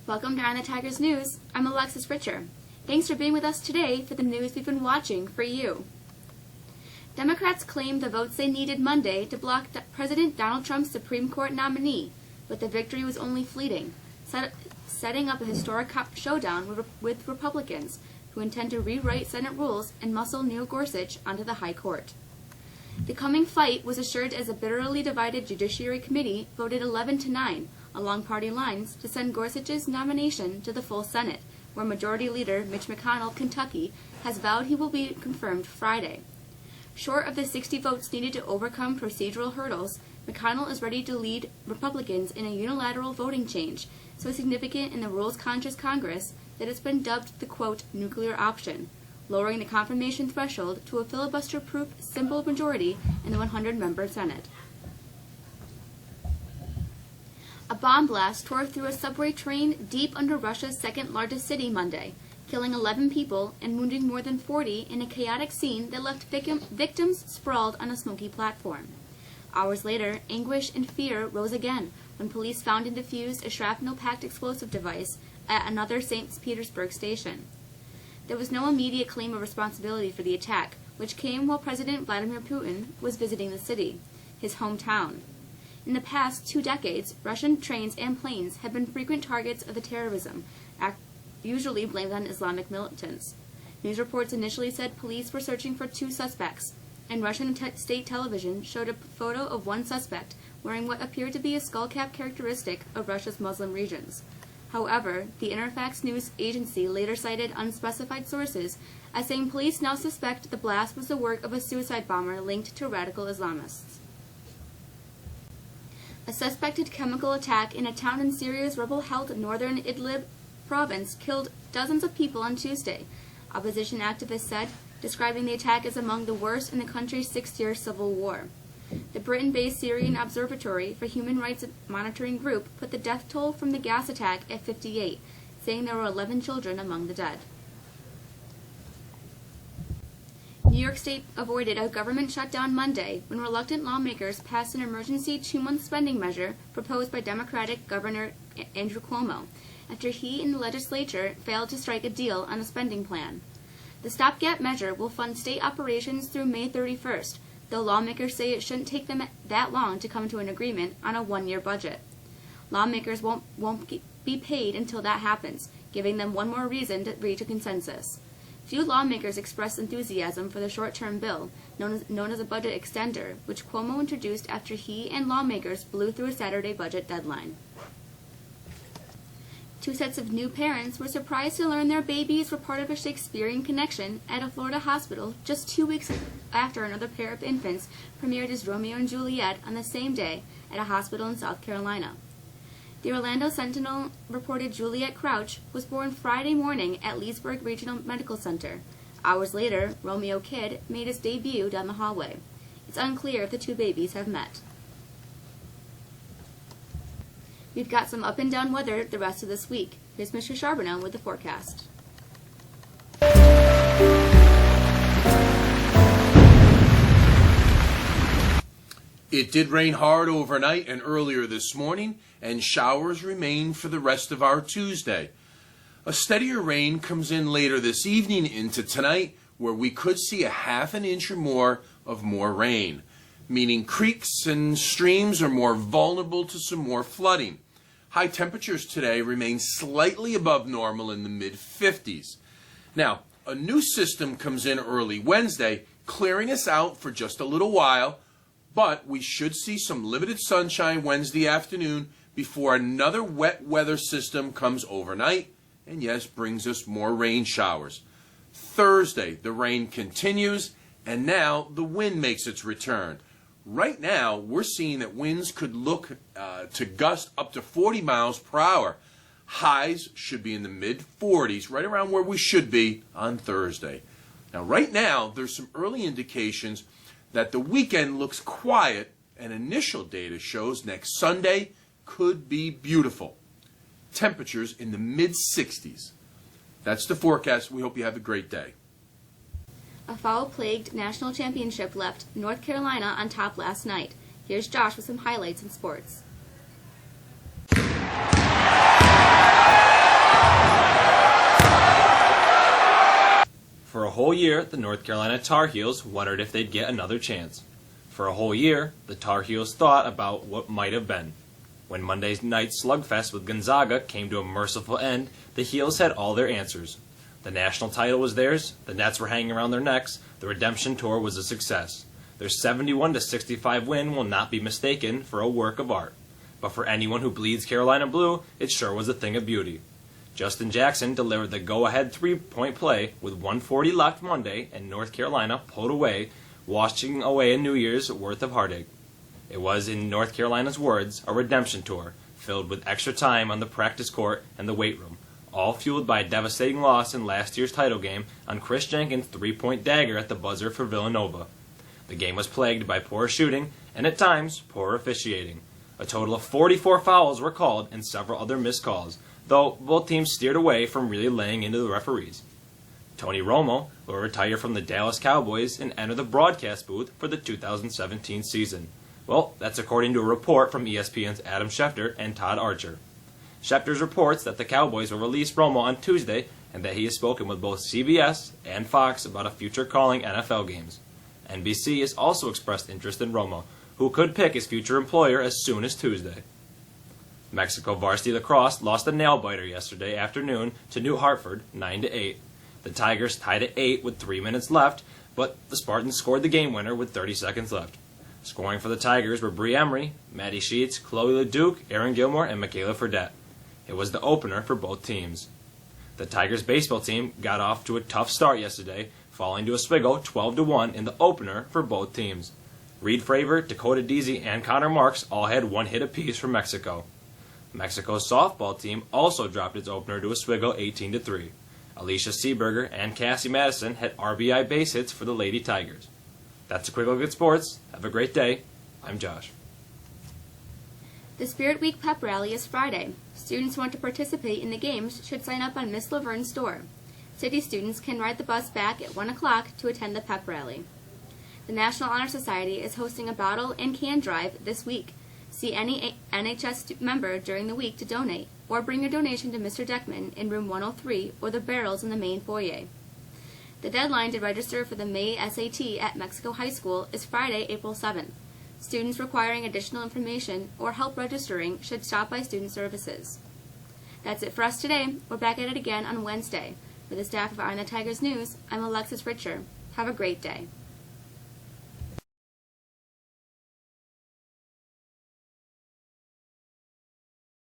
Welcome to On the Tigers News. I'm Alexis Richer. Thanks for being with us today for the news we've been watching for you. Democrats claimed the votes they needed Monday to block President Donald Trump's Supreme Court nominee, but the victory was only fleeting, setting up a historic showdown with Republicans who intend to rewrite Senate rules and muscle Neil Gorsuch onto the High Court. The coming fight was assured as a bitterly divided Judiciary Committee voted 11-9 along party lines to send Gorsuch's nomination to the full Senate, where Majority Leader Mitch McConnell of Kentucky has vowed he will be confirmed Friday. Short of the 60 votes needed to overcome procedural hurdles, McConnell is ready to lead Republicans in a unilateral voting change so significant in the rules-conscious Congress that it's been dubbed the, quote, nuclear option, lowering the confirmation threshold to a filibuster-proof simple majority in the 100-member Senate. A bomb blast tore through a subway train deep under Russia's second-largest city Monday, killing 11 people and wounding more than 40 in a chaotic scene that left victims sprawled on a smoky platform. Hours later, anguish and fear rose again when police found and defused a shrapnel-packed explosive device at another St. Petersburg station. There was no immediate claim of responsibility for the attack, which came while President Vladimir Putin was visiting the city, his hometown. In the past 2 decades, Russian trains and planes have been frequent targets of the terrorism act, usually blamed on Islamic militants. News reports initially said police were searching for 2 suspects, and Russian state television showed a photo of one suspect wearing what appeared to be a skullcap characteristic of Russia's Muslim regions. However, the Interfax news agency later cited unspecified sources as saying police now suspect the blast was the work of a suicide bomber linked to radical Islamists. A suspected chemical attack in a town in Syria's rebel-held northern Idlib province killed dozens of people on Tuesday, opposition activists said, describing the attack as among the worst in the country's 6-year civil war. The Britain-based Syrian Observatory for Human Rights Monitoring Group put the death toll from the gas attack at 58, saying there were 11 children among the dead. New York State avoided a government shutdown Monday when reluctant lawmakers passed an emergency 2-month spending measure proposed by Democratic Governor Andrew Cuomo, after he and the legislature failed to strike a deal on a spending plan. The stopgap measure will fund state operations through May 31st, though lawmakers say it shouldn't take them that long to come to an agreement on a 1-year budget. Lawmakers won't be paid until that happens, giving them one more reason to reach a consensus. Few lawmakers expressed enthusiasm for the short-term bill, known as a budget extender, which Cuomo introduced after he and lawmakers blew through a Saturday budget deadline. 2 sets of new parents were surprised to learn their babies were part of a Shakespearean connection at a Florida hospital just 2 weeks after another pair of infants premiered as Romeo and Juliet on the same day at a hospital in South Carolina. The Orlando Sentinel reported Juliet Crouch was born Friday morning at Leesburg Regional Medical Center. Hours later, Romeo Kid made his debut down the hallway. It's unclear if the 2 babies have met. We've got some up and down weather the rest of this week. Here's Mr. Charbonneau with the forecast. It did rain hard overnight and earlier this morning, and showers remain for the rest of our Tuesday. A steadier rain comes in later this evening into tonight, where we could see a ½ an inch or more of more rain, meaning creeks and streams are more vulnerable to some more flooding. High temperatures today remain slightly above normal in the mid-50s. Now, a new system comes in early Wednesday, clearing us out for just a little while, but we should see some limited sunshine Wednesday afternoon before another wet weather system comes overnight and, yes, brings us more rain showers. Thursday, the rain continues, and now the wind makes its return. Right now, we're seeing that winds could look to gust up to 40 miles per hour. Highs should be in the mid-40s, right around where we should be on Thursday. Now, right now, there's some early indications that the weekend looks quiet, and initial data shows next Sunday could be beautiful. Temperatures in the mid-60s. That's the forecast. We hope you have a great day. A foul-plagued national championship left North Carolina on top last night. Here's Josh with some highlights in sports. whole year, the North Carolina Tar Heels wondered if they'd get another chance. For a whole year, the Tar Heels thought about what might have been. When Monday night's slugfest with Gonzaga came to a merciful end, the Heels had all their answers. The national title was theirs, the nets were hanging around their necks, the redemption tour was a success. Their 71-65 win will not be mistaken for a work of art. But for anyone who bleeds Carolina blue, it sure was a thing of beauty. Justin Jackson delivered the go-ahead three-point play with 1:40 left Monday, and North Carolina pulled away, washing away a New Year's worth of heartache. It was, in North Carolina's words, a redemption tour, filled with extra time on the practice court and the weight room, all fueled by a devastating loss in last year's title game on Chris Jenkins' three-point dagger at the buzzer for Villanova. The game was plagued by poor shooting and, at times, poor officiating. A total of 44 fouls were called and several other missed calls, though both teams steered away from really laying into the referees. Tony Romo will retire from the Dallas Cowboys and enter the broadcast booth for the 2017 season. Well, that's according to a report from ESPN's Adam Schefter and Todd Archer. Schefter reports that the Cowboys will release Romo on Tuesday and that he has spoken with both CBS and Fox about a future calling NFL games. NBC has also expressed interest in Romo, who could pick his future employer as soon as Tuesday. Mexico varsity lacrosse lost a nail-biter yesterday afternoon to New Hartford 9-8. The Tigers tied at 8 with 3 minutes left, but the Spartans scored the game winner with 30 seconds left. Scoring for the Tigers were Bree Emery, Maddie Sheets, Chloe LeDuc, Aaron Gilmore, and Michaela Fredette. It was the opener for both teams. The Tigers baseball team got off to a tough start yesterday, falling to Oswego 12-1 in the opener for both teams. Reed Fravor, Dakota Deasy, and Connor Marks all had one hit apiece for Mexico. Mexico's softball team also dropped its opener to Oswego 18-3. Alicia Seeberger and Cassie Madison had RBI base hits for the Lady Tigers. That's a quick look at sports. Have a great day. I'm Josh. The Spirit Week Pep Rally is Friday. Students who want to participate in the games should sign up on Miss Laverne's store. City students can ride the bus back at 1 o'clock to attend the pep rally. The National Honor Society is hosting a bottle and can drive this week. See any NHS member during the week to donate, or bring your donation to Mr. Deckman in room 103 or the barrels in the main foyer. The deadline to register for the May SAT at Mexico High School is Friday, April 7th. Students requiring additional information or help registering should stop by Student Services. That's it for us today. We're back at it again on Wednesday. For the staff of Eye on the Tigers News, I'm Alexis Richer. Have a great day.